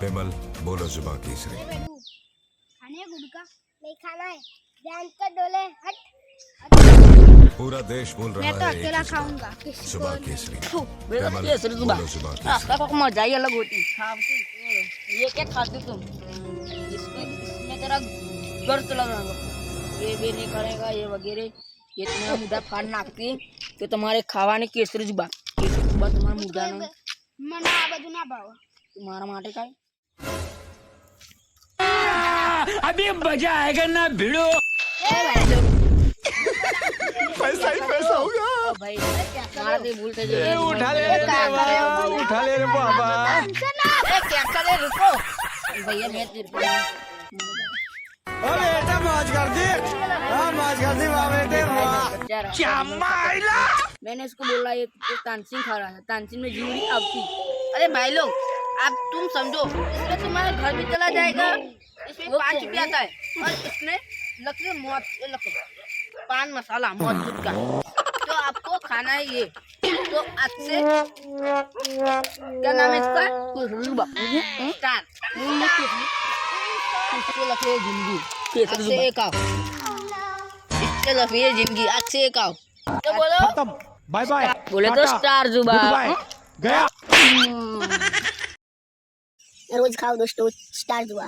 विमल बोलो जुबान केसरी। खाने है गुटखा? नहीं खाना है। ध्यान कर डोले हट। पूरा देश बोल रहा मैं तो है अकेला एक ही जुबान, खाऊंगा। जुबान केसरी। बेटा विमल केसरी जुबान बोलो जुबान केसरी। आपका को मजा ही अलग होती खाती ये क्या खाते तुम इसने तेरा घर चला जाएगा ये भी नहीं करेगा ये वगैरह ये तुम्हारा मुद्दा फाड़ नाखती तो तुम्हारे खावाने केसरी जुबान तुम्हारा मुद्दा नो मना आ बाजू ना भाव। तुम्हारा माटे का अभी मजा आएगा ना भिड़ो। पैसा ही पैसा होगा। भाई मारा तो भूलते जो उठा ले रे बाबा, उठा ले रे बाबा। क्या करे रुको भैया मैं तेरे को ओ बेटा मौज कर दी, हाँ मौज कर दी वाह बेटे वाह। क्या माइला? मैंने इसको बोला ये तानसीन खा रहा था तानसीन में जीवड़ी आपकी अरे भाई लोग आप तुम समझो इसमें तुम्हारा घर भी चला जाएगा इसमें 5 रुपया आता है और इसमें लकड़ी मौत पान मसाला मौत का तो आपको खाना है ये तो आज से क्या नाम है इसका स्टार इसके लफे जिंदगी आज से एक आओ इसके लफे जिंदगी आज से एक आओ तो बोलो खत्म, बाय बाय। बोले तो टाटा, स्टार जुबा गुड बाय, गया। रोज खाओ दोस्तों स्टार जुआ।